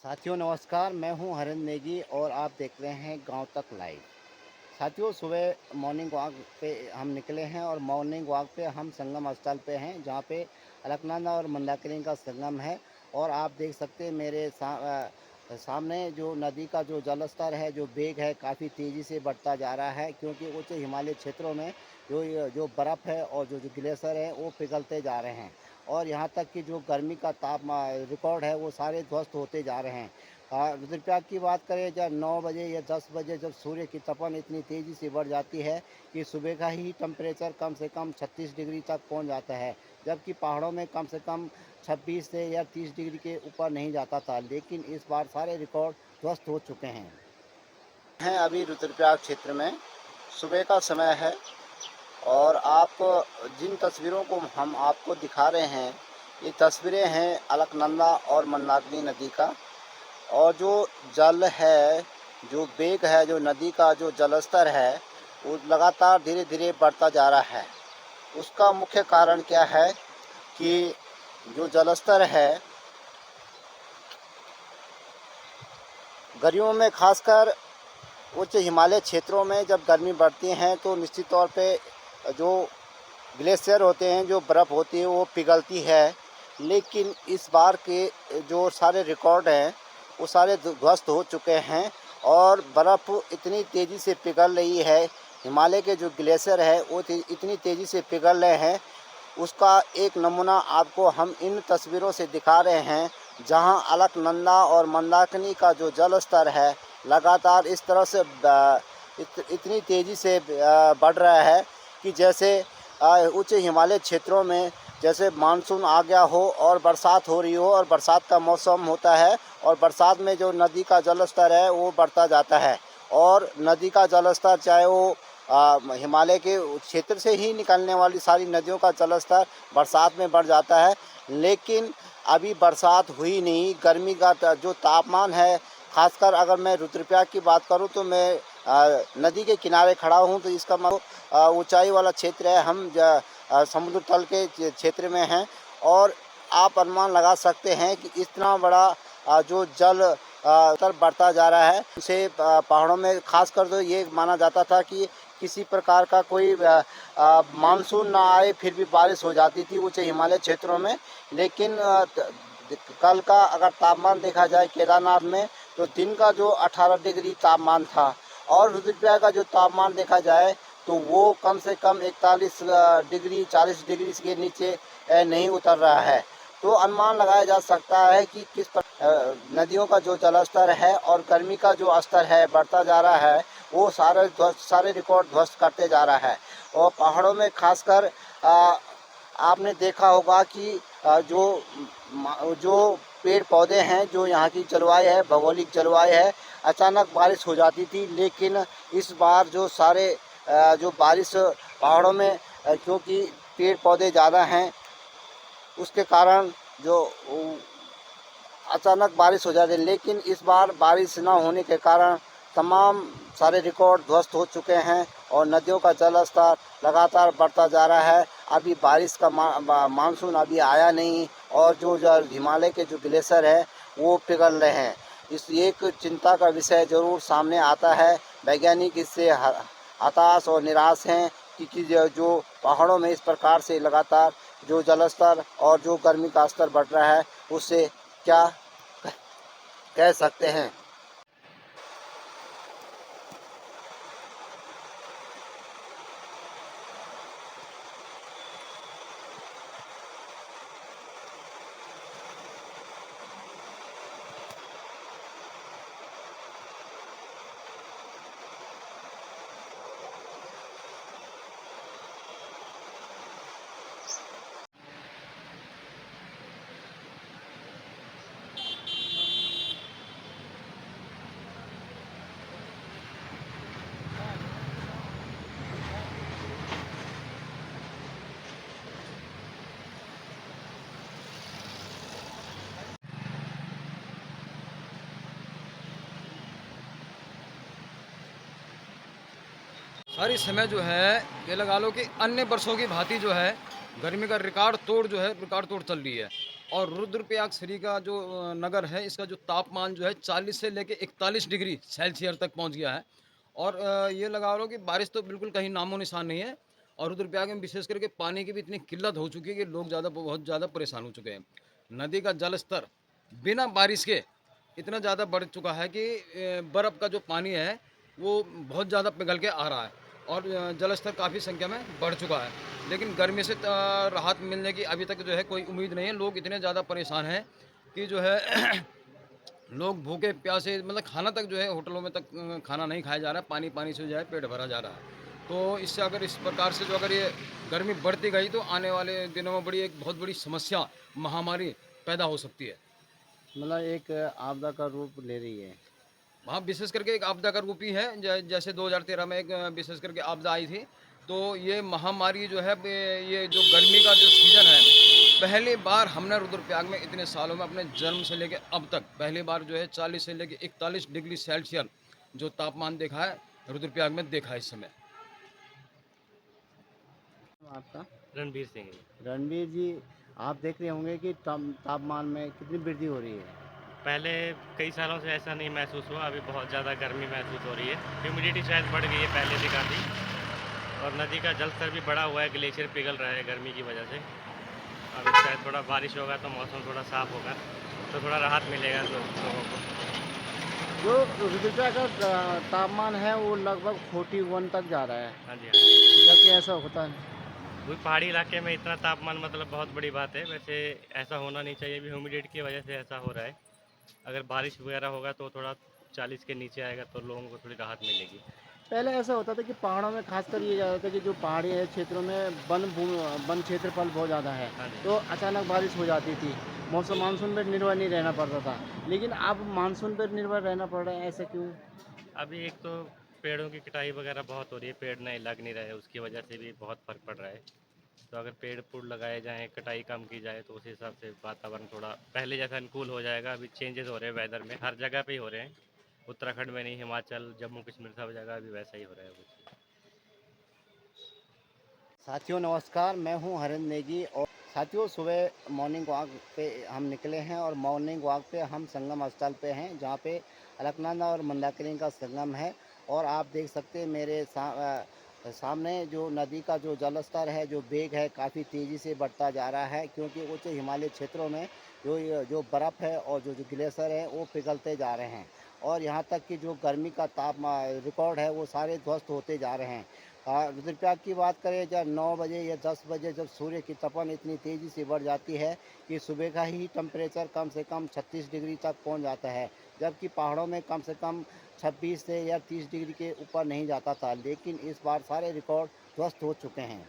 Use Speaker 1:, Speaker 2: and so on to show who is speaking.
Speaker 1: साथियों नमस्कार, मैं हूं हरिंद्र नेगी और आप देख रहे हैं गांव तक लाइव। साथियों सुबह मॉर्निंग वॉक पे हम निकले हैं और मॉर्निंग वॉक पे हम संगम स्थल पे हैं जहां पे अलकनंदा और मंदाकिनी का संगम है। और आप देख सकते हैं मेरे सामने जो नदी का जो जल स्तर है, जो वेग है, काफ़ी तेज़ी से बढ़ता जा रहा है क्योंकि उच्च हिमालय क्षेत्रों में जो बर्फ़ है और जो ग्लेशियर है वो पिघलते जा रहे हैं। और यहाँ तक कि जो गर्मी का तापमान रिकॉर्ड है वो सारे ध्वस्त होते जा रहे हैं। रुद्रप्रयाग की बात करें जब 9 बजे या 10 बजे जब सूर्य की तपन इतनी तेज़ी से बढ़ जाती है कि सुबह का ही टेम्परेचर कम से कम 36 डिग्री तक पहुंच जाता है, जबकि पहाड़ों में कम से कम 26 से या 30 डिग्री के ऊपर नहीं जाता था। लेकिन इस बार सारे रिकॉर्ड ध्वस्त हो चुके हैं अभी रुद्रप्रयाग क्षेत्र में सुबह का समय है। और आप जिन तस्वीरों को हम आपको दिखा रहे हैं, ये तस्वीरें हैं अलकनंदा और मंदाकिनी नदी का। और जो जल है, जो वेग है, जो नदी का जो जलस्तर है वो लगातार धीरे धीरे बढ़ता जा रहा है। उसका मुख्य कारण क्या है कि जो जलस्तर है गर्मियों में खासकर उच्च हिमालय क्षेत्रों में जब गर्मी बढ़ती है तो निश्चित तौर पे जो ग्लेशियर होते हैं, जो बर्फ़ होती है वो पिघलती है। लेकिन इस बार के जो सारे रिकॉर्ड हैं वो सारे ध्वस्त हो चुके हैं और बर्फ़ इतनी तेज़ी से पिघल रही है, हिमालय के जो ग्लेशियर है वो इतनी तेज़ी से पिघल रहे हैं। उसका एक नमूना आपको हम इन तस्वीरों से दिखा रहे हैं, जहां अलकनंदा और मंदाकिनी का जो जल स्तर है लगातार इस तरह से इतनी तेज़ी से बढ़ रहा है कि जैसे उच्च हिमालय क्षेत्रों में जैसे मानसून आ गया हो और बरसात हो रही हो और बरसात का मौसम होता है और बरसात में जो नदी का जल स्तर है वो बढ़ता जाता है। और नदी का जल स्तर चाहे वो हिमालय के क्षेत्र से ही निकलने वाली सारी नदियों का जल स्तर बरसात में बढ़ जाता है। लेकिन अभी बरसात हुई नहीं, गर्मी का जो तापमान है, खासकर अगर मैं रुद्रप्रयाग की बात करूं तो मैं नदी के किनारे खड़ा हूं तो इसका मतलब ऊंचाई वाला क्षेत्र है, हम समुद्र तल के क्षेत्र में हैं। और आप अनुमान लगा सकते हैं कि इतना बड़ा जो जल स्तर बढ़ता जा रहा है उसे पहाड़ों में खासकर तो ये माना जाता था कि किसी प्रकार का कोई मानसून ना आए फिर भी बारिश हो जाती थी ऊंचे हिमालय क्षेत्रों में। लेकिन कल का अगर तापमान देखा जाए केदारनाथ में तो दिन का जो 18 डिग्री तापमान था और रुद्रप्रयाग का जो तापमान देखा जाए तो वो कम से कम 41 डिग्री 40 डिग्री के नीचे नहीं उतर रहा है। तो अनुमान लगाया जा सकता है कि किस नदियों का जो जलस्तर है और गर्मी का जो स्तर है बढ़ता जा रहा है, वो सारे रिकॉर्ड ध्वस्त करते जा रहा है। और पहाड़ों में खासकर आपने देखा होगा कि जो पेड़ पौधे हैं, जो यहाँ की जलवायु है, भौगोलिक जलवायु है, अचानक बारिश हो जाती थी। लेकिन इस बार जो जो बारिश पहाड़ों में क्योंकि पेड़ पौधे ज़्यादा हैं उसके कारण जो अचानक बारिश हो जाती है। लेकिन इस बार बारिश न होने के कारण तमाम सारे रिकॉर्ड ध्वस्त हो चुके हैं और नदियों का जल स्तर लगातार बढ़ता जा रहा है। अभी बारिश का मानसून अभी आया नहीं और जो हिमालय के जो ग्लेशियर है वो पिघल रहे हैं। इस एक चिंता का विषय ज़रूर सामने आता है। वैज्ञानिक इससे हताश और निराश हैं कि जो पहाड़ों में इस प्रकार से लगातार जो जल स्तर और जो गर्मी का स्तर बढ़ रहा है उससे क्या कह सकते हैं।
Speaker 2: सर इस समय जो है ये लगा लो कि अन्य वर्षों की भांति जो है गर्मी का रिकॉर्ड तोड़ जो है रिकॉर्ड तोड़ चल रही है। और रुद्रप्रयाग श्री का जो नगर है, इसका जो तापमान जो है 40 से लेके 41 डिग्री सेल्सियस तक पहुंच गया है। और ये लगा लो कि बारिश तो बिल्कुल कहीं नामो निशान नहीं है। और रुद्रप्रयाग में विशेष करके पानी की भी इतनी किल्लत हो चुकी है कि लोग बहुत ज़्यादा परेशान हो चुके हैं। नदी का जल स्तर बिना बारिश के इतना ज़्यादा बढ़ चुका है कि बर्फ़ का जो पानी है वो बहुत ज़्यादा पिघल के आ रहा है और जल स्तर काफ़ी संख्या में बढ़ चुका है। लेकिन गर्मी से राहत मिलने की अभी तक जो है कोई उम्मीद नहीं है। लोग इतने ज़्यादा परेशान हैं कि जो है लोग भूखे प्यासे मतलब खाना तक जो है होटलों में तक खाना नहीं खाया जा रहा है, पानी से जो है पेट भरा जा रहा है। तो इससे अगर इस प्रकार से जो अगर ये गर्मी बढ़ती गई तो आने वाले दिनों में एक बहुत बड़ी समस्या, महामारी पैदा हो सकती है।
Speaker 1: मतलब एक आपदा का रूप ले रही है।
Speaker 2: वहाँ विशेष करके एक आपदा का रूप ही है। जैसे 2013 में एक विशेष करके आपदा आई थी। तो ये महामारी जो है ये जो गर्मी का जो सीज़न है, पहली बार हमने रुद्रप्रयाग में इतने सालों में अपने जन्म से लेके अब तक पहली बार जो है 40 से लेके 41 डिग्री सेल्सियस जो तापमान देखा है रुद्रप्रयाग में देखा है इस समय।
Speaker 1: आपका
Speaker 3: रणबीर सिंह है।
Speaker 1: रणबीर जी, आप देख रहे होंगे कि तापमान में कितनी वृद्धि हो रही है।
Speaker 3: पहले कई सालों से ऐसा नहीं महसूस हुआ, अभी बहुत ज़्यादा गर्मी महसूस हो रही है। ह्यूमिडिटी शायद बढ़ गई है पहले से काफ़ी, और नदी का जल स्तर भी बढ़ा हुआ है, ग्लेशियर पिघल रहा है गर्मी की वजह से। अभी शायद थोड़ा बारिश होगा तो मौसम थोड़ा साफ़ होगा, तो थोड़ा राहत मिलेगा लोगों को।
Speaker 1: जो रुद्रप्रयाग का तापमान है वो लगभग 41 तक जा रहा है,
Speaker 3: हाँ जी, हाँ जी।
Speaker 1: जबकि ऐसा होता है।
Speaker 3: वही पहाड़ी इलाके में इतना तापमान मतलब बहुत बड़ी बात है। वैसे ऐसा होना नहीं चाहिए, अभी ह्यूमिडिटी की वजह से ऐसा हो रहा है। अगर बारिश वगैरह होगा तो थोड़ा 40 के नीचे आएगा तो लोगों को थोड़ी राहत मिलेगी।
Speaker 1: पहले ऐसा होता था कि पहाड़ों में खासकर ये ज़्यादा था कि जो पहाड़ी है क्षेत्रों में वन क्षेत्रफल बहुत ज़्यादा है,
Speaker 3: हाँ जी।
Speaker 1: तो अचानक बारिश हो जाती थी। मौसम मानसून पर निर्भर नहीं रहना पड़ता था, लेकिन अब मानसून पर निर्भर रहना पड़ रहा है, ऐसा क्यों?
Speaker 3: अभी एक तो पेड़ों की कटाई वगैरह बहुत हो रही है, पेड़ नहीं लग नहीं रहे, उसकी वजह से भी बहुत फ़र्क पड़ रहा है। तो अगर पेड़ पुड़ लगाए जाएँ, कटाई कम की जाए तो उस हिसाब से वातावरण थोड़ा पहले जैसा अनुकूल हो जाएगा। अभी चेंजेस हो रहे हैं वेदर में, हर जगह पे ही हो रहे हैं। उत्तराखंड में नहीं, हिमाचल, जम्मू कश्मीर सब जगह अभी वैसा ही हो रहा है कुछ।
Speaker 1: साथियों नमस्कार, मैं हूं हरिंद्र नेगी। और साथियों सुबह मॉर्निंग वॉक पे हम निकले हैं और मॉर्निंग वॉक पे हम संगम स्थल पे हैं, जहां पे अलकनंदा और मंदाकिनी का संगम है। और आप देख सकते हैं मेरे सामने जो नदी का जो जल स्तर है, जो वेग है, काफ़ी तेज़ी से बढ़ता जा रहा है, क्योंकि उच्च हिमालय क्षेत्रों में जो बर्फ़ है और जो ग्लेशियर है वो पिघलते जा रहे हैं। और यहाँ तक कि जो गर्मी का रिकॉर्ड है वो सारे ध्वस्त होते जा रहे हैं। रुद्रप्रयाग की बात करें, जब 9 बजे या 10 बजे जब सूर्य की तपन इतनी तेज़ी से बढ़ जाती है कि सुबह का ही टेम्परेचर कम से कम 36 डिग्री तक पहुंच जाता है, जबकि पहाड़ों में कम से कम 26 से या 30 डिग्री के ऊपर नहीं जाता था। लेकिन इस बार सारे रिकॉर्ड ध्वस्त हो चुके हैं।